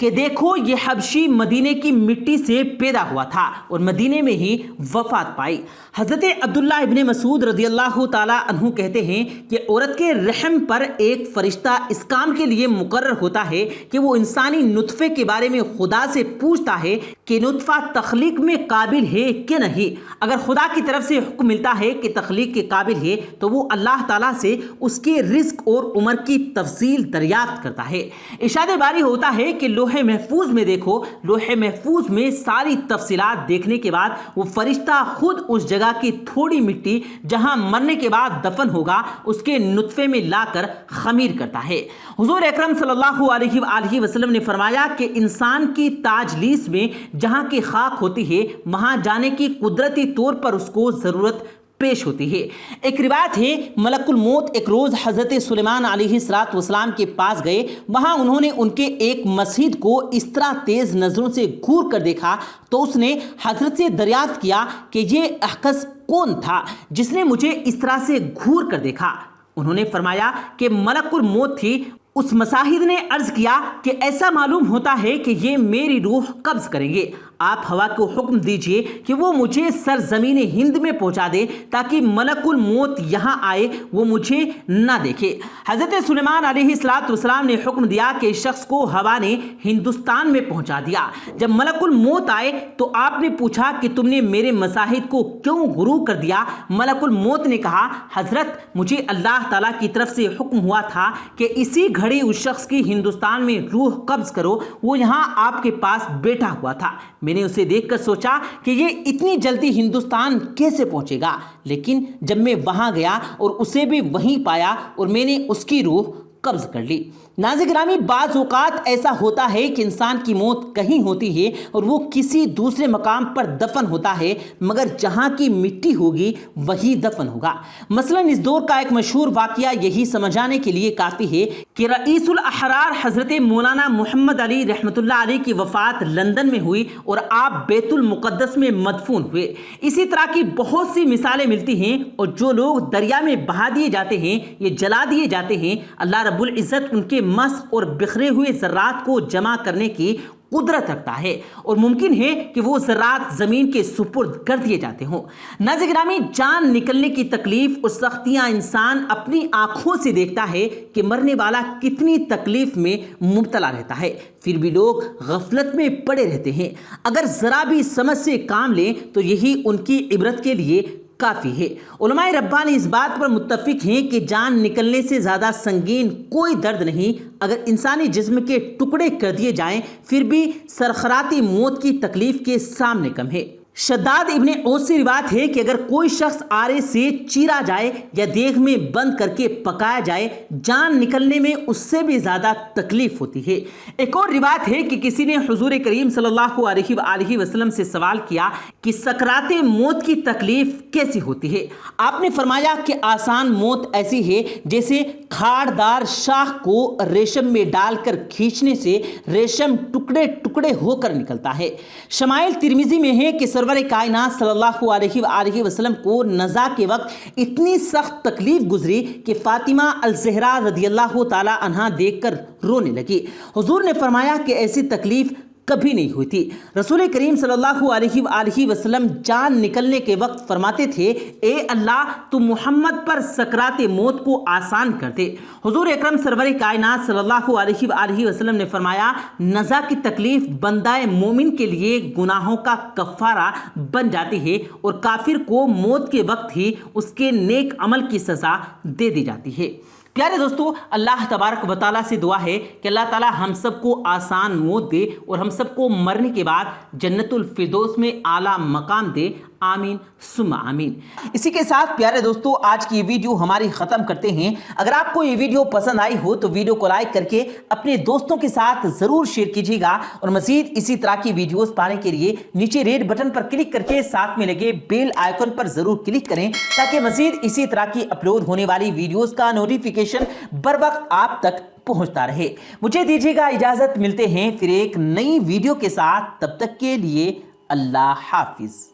کہ دیکھو یہ حبشی مدینے کی مٹی سے پیدا ہوا تھا اور مدینے میں ہی وفات پائی۔ حضرت عبداللہ ابن مسعود رضی اللہ تعالیٰ عنہ کہتے ہیں کہ عورت کے رحم پر ایک فرشتہ اس کام کے لیے مقرر ہوتا ہے کہ وہ انسانی نطفے کے بارے میں خدا سے پوچھتا ہے کہ نطفہ تخلیق میں قابل ہے کہ نہیں۔ اگر خدا کی طرف سے حکم ملتا ہے کہ تخلیق کے قابل ہے تو وہ اللہ تعالیٰ سے اس کے رزق اور عمر کی تفصیل دریافت کرتا ہے۔ ارشاد باری ہوتا ہے کہ لوح محفوظ میں دیکھو، لوح محفوظ میں ساری تفصیلات دیکھنے کے بعد وہ فرشتہ خود اس جگہ کی تھوڑی مٹی جہاں مرنے کے بعد دفن ہوگا اس کے نطفے میں لا کر خمیر کرتا ہے۔ حضور اکرم صلی اللہ علیہ وآلہ وسلم نے فرمایا کہ انسان کی تاجلیس میں جہاں کی خاک ہوتی ہے وہاں جانے کی قدرتی طور پر اس کو ضرورت پیش ہوتی ہے۔ ایک روایت ہے ملک الموت ایک روز حضرت سلیمان علیہ السلام کے پاس گئے، وہاں انہوں نے ان کے ایک مسجد کو اس طرح تیز نظروں سے گھور کر دیکھا تو اس نے حضرت سے دریافت کیا کہ یہ اخکس کون تھا جس نے مجھے اس طرح سے گھور کر دیکھا؟ انہوں نے فرمایا کہ ملک الموت تھی۔ اس مساحد نے عرض کیا کہ ایسا معلوم ہوتا ہے کہ یہ میری روح قبض کریں گے، آپ ہوا کو حکم دیجئے کہ وہ مجھے سرزمین ہند میں پہنچا دے تاکہ ملک الموت یہاں آئے وہ مجھے نہ دیکھے۔ حضرت سلیمان علیہ السلام نے حکم دیا کہ اس شخص کو ہوا نے ہندوستان میں پہنچا دیا۔ جب ملک الموت آئے تو آپ نے پوچھا کہ تم نے میرے مساحد کو کیوں غروب کر دیا؟ ملک الموت نے کہا حضرت مجھے اللہ تعالیٰ کی طرف سے حکم ہوا تھا کہ اسی گھڑی اس شخص کی ہندوستان میں روح قبض کرو، وہ یہاں آپ کے پاس بیٹھا ہوا تھا۔ میں نے اسے دیکھ کر سوچا کہ یہ اتنی جلدی ہندوستان کیسے پہنچے گا، لیکن جب میں وہاں گیا اور اسے بھی وہیں پایا اور میں نے اس کی روح قبض کر لی۔ ناظرین گرامی، بعض اوقات ایسا ہوتا ہے کہ انسان کی موت کہیں ہوتی ہے اور وہ کسی دوسرے مقام پر دفن ہوتا ہے، مگر جہاں کی مٹی ہوگی وہی دفن ہوگا۔ مثلا اس دور کا ایک مشہور واقعہ یہی سمجھانے کے لیے کافی ہے کہ رئیس الاحرار حضرت مولانا محمد علی رحمۃ اللہ علیہ کی وفات لندن میں ہوئی اور آپ بیت المقدس میں مدفون ہوئے۔ اسی طرح کی بہت سی مثالیں ملتی ہیں، اور جو لوگ دریا میں بہا دیے جاتے ہیں یا جلا دیے جاتے ہیں، اللہ رب العزت ان کے مسخ اور بکھرے ہوئے ذرات کو جمع کرنے کی قدرت رکھتا ہے اور ممکن ہے کہ وہ ذرات زمین کے سپرد کر دیے جاتے ہوں۔ ناظرین گرامی، جان نکلنے کی تکلیف اور سختیاں انسان اپنی آنکھوں سے دیکھتا ہے کہ مرنے والا کتنی تکلیف میں مبتلا رہتا ہے، پھر بھی لوگ غفلت میں پڑے رہتے ہیں۔ اگر ذرا بھی سمجھ سے کام لیں تو یہی ان کی عبرت کے لیے کافی ہے۔ علماء ربانی اس بات پر متفق ہیں کہ جان نکلنے سے زیادہ سنگین کوئی درد نہیں۔ اگر انسانی جسم کے ٹکڑے کر دیے جائیں پھر بھی سرخراتی موت کی تکلیف کے سامنے کم ہے۔ شداد ابن اوس سے روایت ہے کہ اگر کوئی شخص آرے سے چیرا جائے یا دیگ میں بند کر کے پکایا جائے، جان نکلنے میں اس سے بھی زیادہ تکلیف ہوتی ہے۔ ایک اور روایت ہے کہ کسی نے حضور کریم صلی اللہ علیہ وآلہ وسلم سے سوال کیا کہ سکرات موت کی تکلیف کیسی ہوتی ہے؟ آپ نے فرمایا کہ آسان موت ایسی ہے جیسے کھاڑدار شاخ کو ریشم میں ڈال کر کھینچنے سے ریشم ٹکڑے ٹکڑے ہو کر نکلتا ہے۔ شمائل ترمذی میں ہے کہ سرور کائنات صلی اللہ علیہ وآلہ وسلم کو نزا کے وقت اتنی سخت تکلیف گزری کہ فاطمہ الزہرا رضی اللہ تعالی عنہا دیکھ کر رونے لگی۔ حضور نے فرمایا کہ ایسی تکلیف کبھی نہیں ہوئی تھی۔ رسول کریم صلی اللہ علیہ وآلہ وسلم جان نکلنے کے وقت فرماتے تھے اے اللہ تو محمد پر سکرات موت کو آسان کر دے۔ حضور اکرم سرور کائنات صلی اللہ علیہ وآلہ وسلم نے فرمایا نزا کی تکلیف بندہ مومن کے لیے گناہوں کا کفارہ بن جاتی ہے اور کافر کو موت کے وقت ہی اس کے نیک عمل کی سزا دے دی جاتی ہے۔ پیارے دوستو، اللہ تبارک و تعالیٰ سے دعا ہے کہ اللہ تعالیٰ ہم سب کو آسان موت دے اور ہم سب کو مرنے کے بعد جنت الفردوس میں اعلیٰ مقام دے، آمین ثم آمین۔ اسی کے ساتھ پیارے دوستو آج کی یہ ویڈیو ہماری ختم کرتے ہیں۔ اگر آپ کو یہ ویڈیو پسند آئی ہو تو ویڈیو کو لائک کر کے اپنے دوستوں کے ساتھ ضرور شیئر کیجیے گا، اور مزید اسی طرح کی ویڈیوز پانے کے لیے نیچے ریڈ بٹن پر کلک کر کے ساتھ میں لگے بیل آئیکن پر ضرور کلک کریں تاکہ مزید اسی طرح کی اپلوڈ ہونے والی ویڈیوز کا نوٹیفیکیشن بر وقت آپ تک پہنچتا رہے۔ مجھے دیجیے گا اجازت، ملتے ہیں پھر ایک نئی ویڈیو کے ساتھ، تب تک کے لیے اللہ حافظ۔